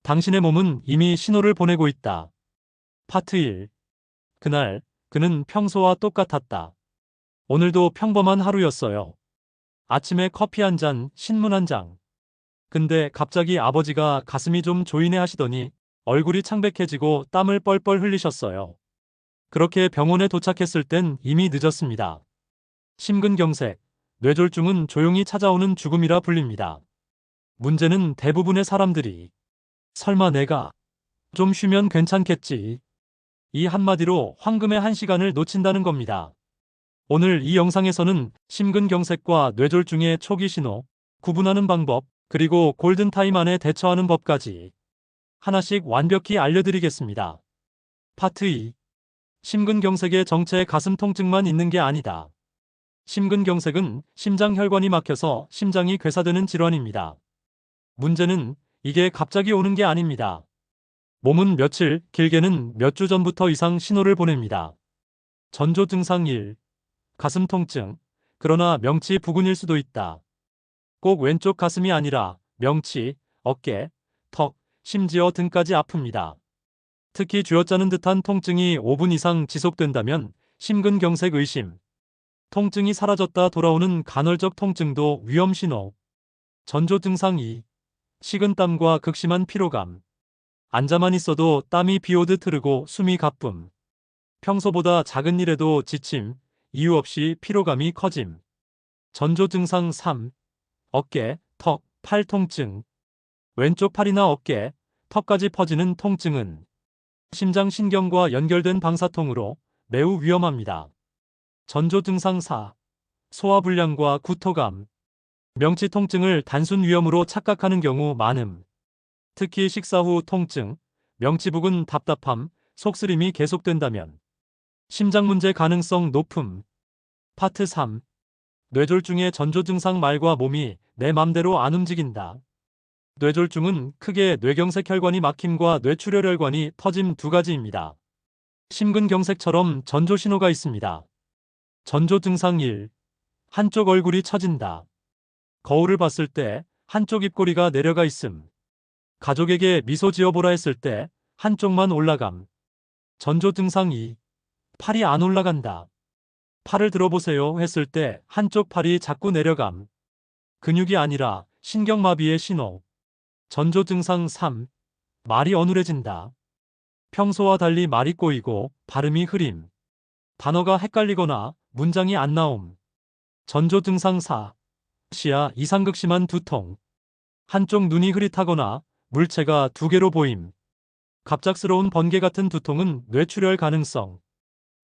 당신의 몸은 이미 신호를 보내고 있다. 파트 1. 그날, 그는 평소와 똑같았다. 오늘도 평범한 하루였어요. 아침에 커피 한 잔, 신문 한 장. 근데 갑자기 아버지가 가슴이 좀 조이네 하시더니 얼굴이 창백해지고 땀을 뻘뻘 흘리셨어요. 그렇게 병원에 도착했을 땐 이미 늦었습니다. 심근경색, 뇌졸중은 조용히 찾아오는 죽음이라 불립니다. 문제는 대부분의 사람들이 설마 내가 좀 쉬면 괜찮겠지. 이 한마디로 황금의 한 시간을 놓친다는 겁니다. 오늘 이 영상에서는 심근경색과 뇌졸중의 초기 신호, 구분하는 방법, 그리고 골든타임 안에 대처하는 법까지 하나씩 완벽히 알려드리겠습니다. 파트 2. 심근경색의 정체 가슴 통증만 있는 게 아니다. 심근경색은 심장혈관이 막혀서 심장이 괴사되는 질환입니다. 문제는 이게 갑자기 오는 게 아닙니다. 몸은 며칠, 길게는 몇 주 전부터 이상 신호를 보냅니다. 전조 증상 1. 가슴 통증. 그러나 명치 부근일 수도 있다. 꼭 왼쪽 가슴이 아니라 명치, 어깨, 턱, 심지어 등까지 아픕니다. 특히 쥐어짜는 듯한 통증이 5분 이상 지속된다면 심근경색 의심. 통증이 사라졌다 돌아오는 간헐적 통증도 위험 신호. 전조 증상 2. 식은땀과 극심한 피로감. 앉아만 있어도 땀이 비오듯 흐르고 숨이 가쁨. 평소보다 작은 일에도 지침, 이유 없이 피로감이 커짐. 전조 증상 3. 어깨, 턱, 팔 통증. 왼쪽 팔이나 어깨, 턱까지 퍼지는 통증은 심장신경과 연결된 방사통으로 매우 위험합니다. 전조 증상 4. 소화불량과 구토감. 명치 통증을 단순 위험으로 착각하는 경우 많음. 특히 식사 후 통증, 명치 부근 답답함, 속쓰림이 계속된다면 심장 문제 가능성 높음. 파트 3. 뇌졸중의 전조 증상 말과 몸이 내 맘대로 안 움직인다. 뇌졸중은 크게 뇌경색 혈관이 막힘과 뇌출혈 혈관이 터짐 두 가지입니다. 심근경색처럼 전조 신호가 있습니다. 전조 증상 1. 한쪽 얼굴이 처진다. 거울을 봤을 때 한쪽 입꼬리가 내려가 있음. 가족에게 미소 지어보라 했을 때 한쪽만 올라감. 전조 증상 2. 팔이 안 올라간다. 팔을 들어보세요 했을 때 한쪽 팔이 자꾸 내려감. 근육이 아니라 신경마비의 신호. 전조 증상 3. 말이 어눌해진다. 평소와 달리 말이 꼬이고 발음이 흐림. 단어가 헷갈리거나 문장이 안 나옴. 전조 증상 4. 시야 이상 극심한 두통. 한쪽 눈이 흐릿하거나 물체가 두 개로 보임. 갑작스러운 번개 같은 두통은 뇌출혈 가능성.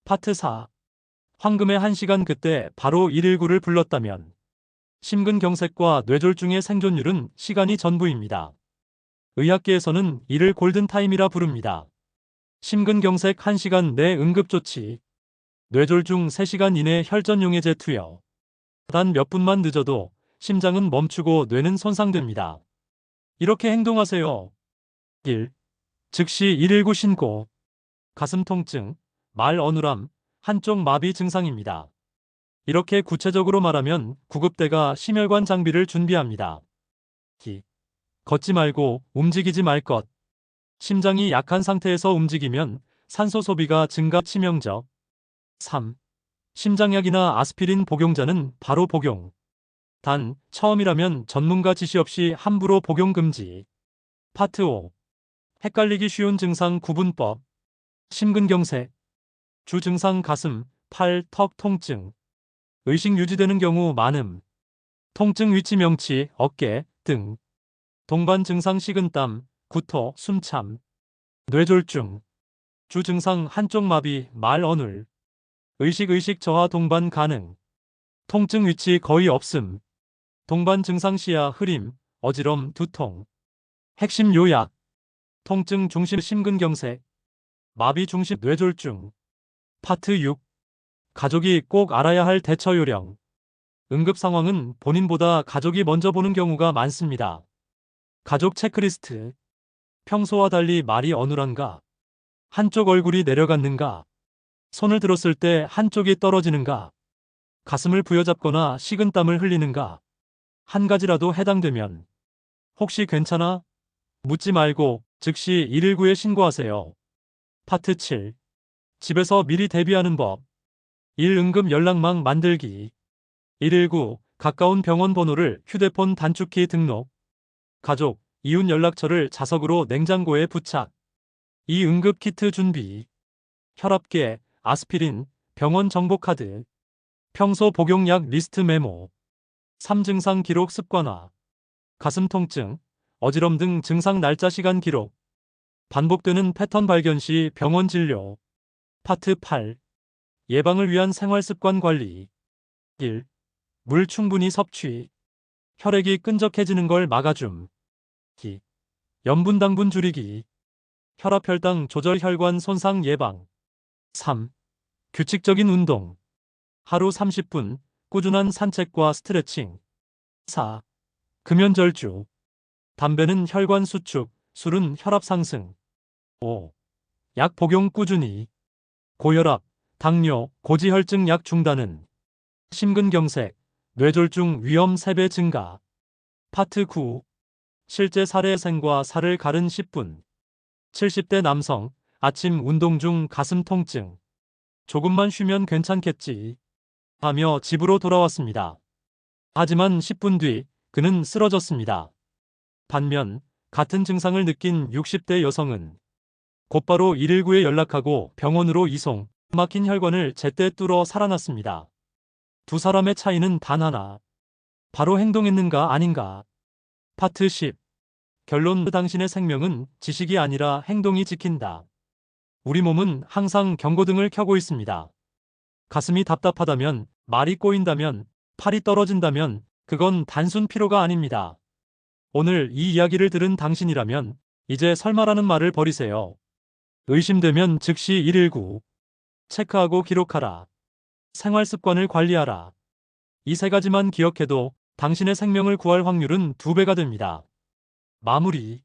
파트 4. 황금의 한 시간 그때 바로 119를 불렀다면 심근경색과 뇌졸중의 생존율은 시간이 전부입니다. 의학계에서는 이를 골든타임이라 부릅니다. 심근경색 1시간 내 응급조치, 뇌졸중 3시간 이내 혈전용해제 투여. 단 몇 분만 늦어도 심장은 멈추고 뇌는 손상됩니다. 이렇게 행동하세요. 1. 즉시 119 신고. 가슴 통증, 말 어눌함, 한쪽 마비 증상입니다. 이렇게 구체적으로 말하면 구급대가 심혈관 장비를 준비합니다. 2. 걷지 말고 움직이지 말 것. 심장이 약한 상태에서 움직이면 산소 소비가 증가 치명적. 3. 심장약이나 아스피린 복용자는 바로 복용. 단, 처음이라면 전문가 지시 없이 함부로 복용 금지. 파트 5. 헷갈리기 쉬운 증상 구분법. 심근경색. 주 증상 가슴, 팔, 턱 통증. 의식 유지되는 경우 많음. 통증 위치 명치, 어깨, 등. 동반 증상 식은땀, 구토, 숨참. 뇌졸중. 주 증상 한쪽 마비, 말 어눌. 의식 저하 동반 가능. 통증 위치 거의 없음. 동반 증상 시야 흐림, 어지럼, 두통. 핵심 요약. 통증 중심 심근경색. 마비 중심 뇌졸중. 파트 6. 가족이 꼭 알아야 할 대처 요령. 응급 상황은 본인보다 가족이 먼저 보는 경우가 많습니다. 가족 체크리스트. 평소와 달리 말이 어눌한가? 한쪽 얼굴이 내려갔는가? 손을 들었을 때 한쪽이 떨어지는가? 가슴을 부여잡거나 식은땀을 흘리는가? 한 가지라도 해당되면 혹시 괜찮아? 묻지 말고 즉시 119에 신고하세요. 파트 7. 집에서 미리 대비하는 법. 1응급 연락망 만들기. 119 가까운 병원 번호를 휴대폰 단축키 등록. 가족, 이웃 연락처를 자석으로 냉장고에 부착. 2 응급 키트 준비. 혈압계, 아스피린, 병원 정보카드. 평소 복용약 리스트 메모. 3 증상 기록 습관화. 가슴 통증, 어지럼 등 증상 날짜 시간 기록. 반복되는 패턴 발견 시 병원 진료. 파트 8. 예방을 위한 생활 습관 관리. 1. 물 충분히 섭취. 혈액이 끈적해지는 걸 막아줌. 2. 염분 당분 줄이기. 혈압 혈당 조절 혈관 손상 예방. 3. 규칙적인 운동. 하루 30분 꾸준한 산책과 스트레칭. 4. 금연절주. 담배는 혈관 수축, 술은 혈압 상승. 5. 약 복용 꾸준히. 고혈압, 당뇨, 고지혈증 약 중단은 심근경색, 뇌졸중 위험 3배 증가. 파트 9. 실제 사례 생과 살을 가른 10분. 70대 남성, 아침 운동 중 가슴 통증. 조금만 쉬면 괜찮겠지. 하며 집으로 돌아왔습니다. 하지만 10분 뒤 그는 쓰러졌습니다. 반면 같은 증상을 느낀 60대 여성은 곧바로 119에 연락하고 병원으로 이송, 막힌 혈관을 제때 뚫어 살아났습니다. 두 사람의 차이는 단 하나. 바로 행동했는가 아닌가. 파트 10. 결론. 당신의 생명은 지식이 아니라 행동이 지킨다. 우리 몸은 항상 경고등을 켜고 있습니다. 가슴이 답답하다면, 말이 꼬인다면, 팔이 떨어진다면 그건 단순 피로가 아닙니다. 오늘 이 이야기를 들은 당신이라면 이제 설마라는 말을 버리세요. 의심되면 즉시 119. 체크하고 기록하라. 생활 습관을 관리하라. 이 3가지만 기억해도 당신의 생명을 구할 확률은 2배가 됩니다. 마무리.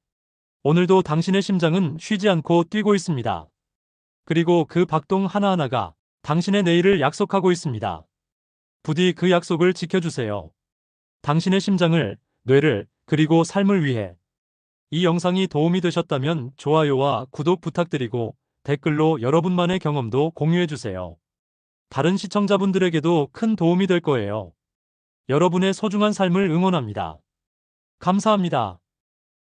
오늘도 당신의 심장은 쉬지 않고 뛰고 있습니다. 그리고 그 박동 하나하나가 당신의 내일을 약속하고 있습니다. 부디 그 약속을 지켜주세요. 당신의 심장을, 뇌를, 그리고 삶을 위해. 이 영상이 도움이 되셨다면 좋아요와 구독 부탁드리고 댓글로 여러분만의 경험도 공유해주세요. 다른 시청자분들에게도 큰 도움이 될 거예요. 여러분의 소중한 삶을 응원합니다. 감사합니다.